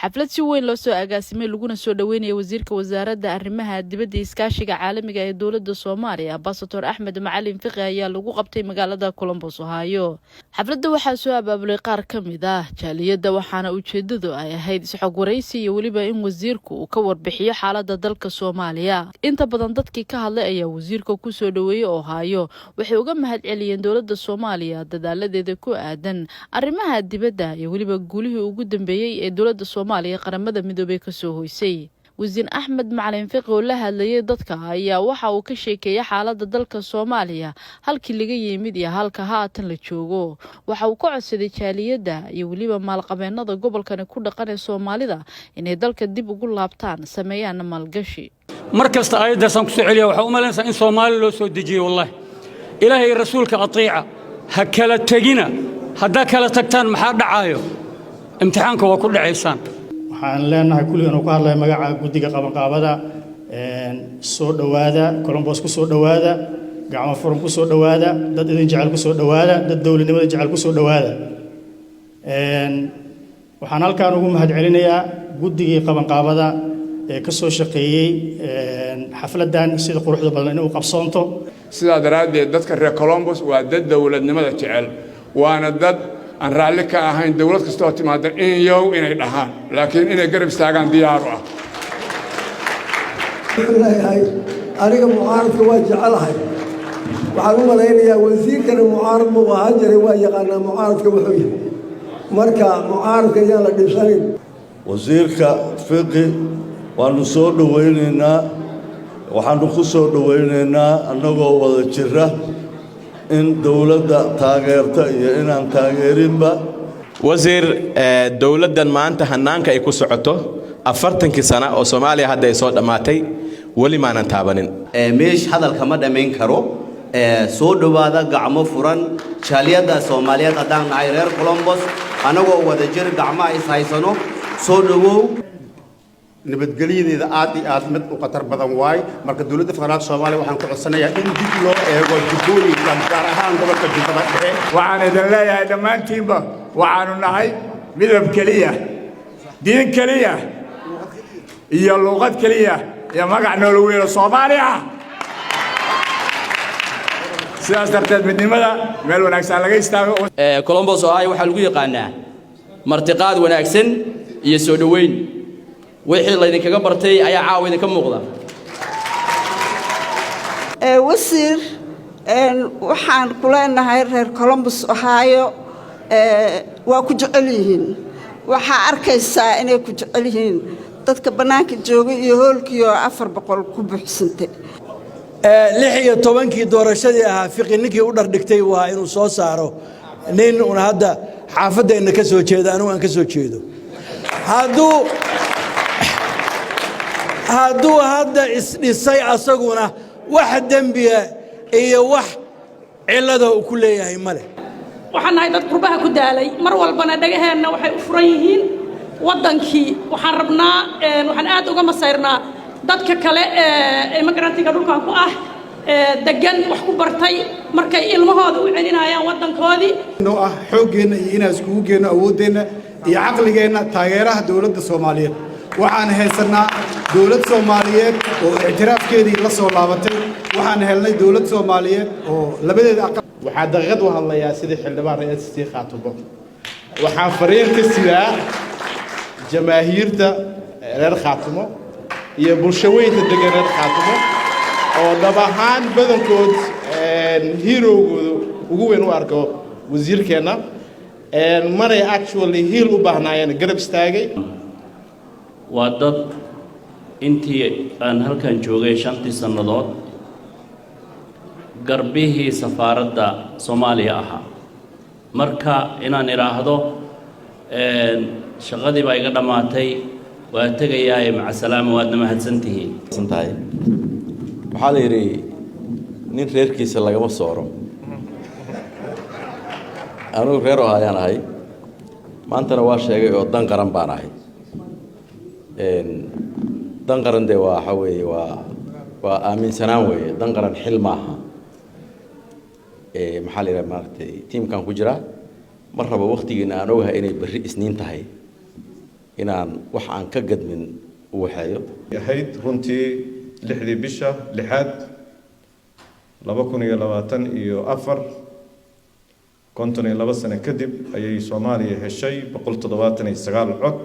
xaflad si weyn loo soo agaasimay laguna soo dhaweynayay wasiirka wasaaradda arrimaha dibadda iskaashiga caalamiga ee dowladda Soomaaliya Ambassador Axmed Macalin Fiqi ayaa lagu qabtay magaalada Columbus Ohio. Xafladda waxaa soo abaabulay qaar ka mid ah jaaliyadda waxaana ujeedadu ay ahayd isxog waraysi iyo waliba in wasiirku uu ka warbixiyo xaaladda dalka Soomaaliya. Inta badan dadkii ka hadlay ayaa wasiirka ku soo dhaweeyay Ohio waxay uga mahadceliyeen dowladda Soomaaliya dadaaladeeda ku aadan arrimaha dibadda iyo waliba guulihii ugu dambeeyay ee dowladda Soomaaliya qaramada midoobay ka soo hoysay. Wasiir Axmed Macalin Fiqi oo la hadlayay dadka ayaa waxa uu ka sheekeeyay xaaladda dalka Soomaaliya halkii laga yimid iyo halka haatan la joogo. Waxa uu ka codsaday jaaliyadda iyo waliba maalqabeennada gobolkan ku dhaqan ee Soomaalida inay dalka dib ugu laabtaan sameeyaan maalgashi. markasta ayadaasaan ku soo celiyaa waxa u malaynaysaa in Soomaali loo soo dejiyay wallahi ilaahay rasuulka atiica ha kala tagina hadda kala tagtaan maxaa dhacaayo imtixaanka waa ku dhacaysaan waxaan leenahay kulligan oo ku hadlay magaca guddiga qabanqaabada soo dhawaada Columbus ku soo dhawaada gacmo furan ku soo dhawaada dad idin jecel ku soo dhawaada dad dawladnimada jecel ku soo dhawaada waxaan halkaan ugu mahadcelinayaa guddigii qabanqaabada ee ka soo shaqeeyay xafladan sida quruxda badan inuu qabsoonto sidaa daraaddeed dadka reer Columbus waa dad dawladnimada jecel waana dad aan raalli ka ahayn dawlad kasta oo timaada in yow inay dhahaan laakiin inay garab istaagaan diyaar u ah aniga mucaaradka waa jecelahay waxaan u malaynayaa wasiirkana mucaarad ma ahaan jiray waa yaqaanaa mucaaradka wuxuu yahay marka mucaaradka ayaan la dhibsanin wasiirka Fiqi waanu soo dhaweynaynaa waxaanu ku soo dhaweynaynaa annagoo wada jira in dawladda taageerta iyo inaan taageerinba wasiir dawladdan maanta hanaanka ay ku socoto 40 sano oo Soomaaliya hadda ay soo dhamaatay wali maanan taabanin meesh hadalka ma dhameyn karo soo dhawaada gacmo furan jaaliyadda Soomaaliyeed hadaan nahay reer Columbus anagoo wada jir gacmaha is haysano soo dhawow nabadgelyadeeda aad iyo aad mid u qatar badan waay marka dawladda federaalka Soomaaliya waxaan ku codsanayaa in dib loo eego jubbooyinka gaar ahaan gobolka Jubbada Dhexe waxaan idin leeyahay dhammaantiinba waxaanu nahay midab kaliya diin kaliya iyo luqad kaliya iyo magac nool weyn Soomaaliya sidaas darteed midnimada meel wanaagsan laga istaago Columbus Ohio waxa lagu yaqaanaa martiqaad wanaagsan iyo soo dhaweyn wixii la idinkaga bartay ayaa caawa idinka muuqda wasiir waxaan ku leenahay reer Columbus Ohio waa ku jecel yihiin waxa arkaysaa inay ku jecel yihiin dadka banaanka jooga iyo hoolkiyo 400 ku buuxsantay 16 doorashadii ahaa Fiqi ninkii u dhardhigtay waa inuu soo saaro nin una hadda xaafaddeena ka soo jeeda anigu aan ka soo jeedo hadduu hadda isdhisay asaguna wax dembiya iyo wax cilada uu ku leeyahay male waxaan nahay dad qurbaha ku daalay mar walbana dhagaheena waxay u furan yihiin wadankii waxaan rabnaa waxaan aad uga masayrnaa dadka kale ee immigrantga dhulkan ku ah degan wax ku bartay markay ilmahooda u celinayaan wadankoodii noo ah xooggeena iyo inaan iskugu geeno awooddeena iyo caqligeena taageeraha dawladda Soomaaliyeed waxaan haysanaa dawlad Soomaaliyeed oo ictiraafkeedii la soo laabatay waxaan helnay dawlad Soomaaliyeed oo labadeeda waxaa daqiiqad u hadlayaa sidii xildhibaan ra'iisul Khaatumo waxaan fariin ka sidaa jamaahiirta reer Khaatumo iyo bulshooyinka degan reer Khaatumo oo dhab ahaan badankood heroogooda ugu weyn u arko wasiirkeena maray actually heel u baahnaayeen garab istaagay waa dad intii aan halkan joogay 5 sanadood garbihii safaaradda Soomaaliya ahaa marka inaan iraahdo shaqadii baa iga dhamaatay waa tagayaa maca salaam waadna mahadsantihiin waxaa la yiri nin reerkiisa lagama sooro anigu reer oo ayaan ahay maantana waa sheegay oo dan qaran baan ahay dan qaran de waxa weeye waa aaminsanaan weeye dan qaran xil maaha maxaa la yiraahdaa maartay teamkan ku jira mar raba waqtigeena aan ogahay inay berri isniin tahay inaan wax aan ka gadmin u waxeeyo ahayd runtii 6 bisha 6 2024 52 sano kadib ayay Soomaaliya heshay 179 cod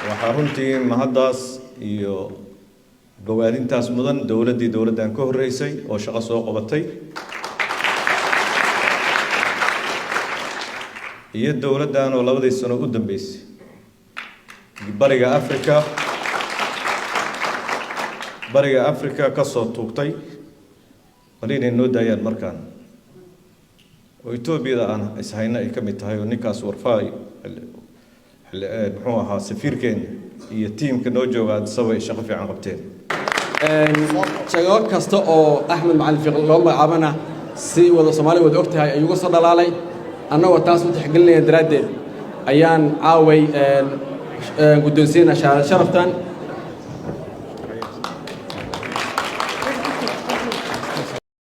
waxaa runtii mahadaas iyo bogaadintaas mudan dowladdan ka horeysay oo shaqo soo qabatay iyo dowladdan oo 2 sano u dambeysay bariga Afrika ka soo tuugtay waliin inoo daayaan markaan oo Itoobiya aan ishayna ay kamid tahay oo ninkaas warfaay muxuu ahaa safiirkeen iyo tiimka noo jooga sabay shaqo fiican qabteen shaqo kasta oo Axmed Macalin Fiqi loo magacaabana si wada Soomaaliya wada ogtahay ayuu soo dhalaalay annagoo taas u tixgelinaya daraadeed ayaan caaway guddoonsiina sharaftan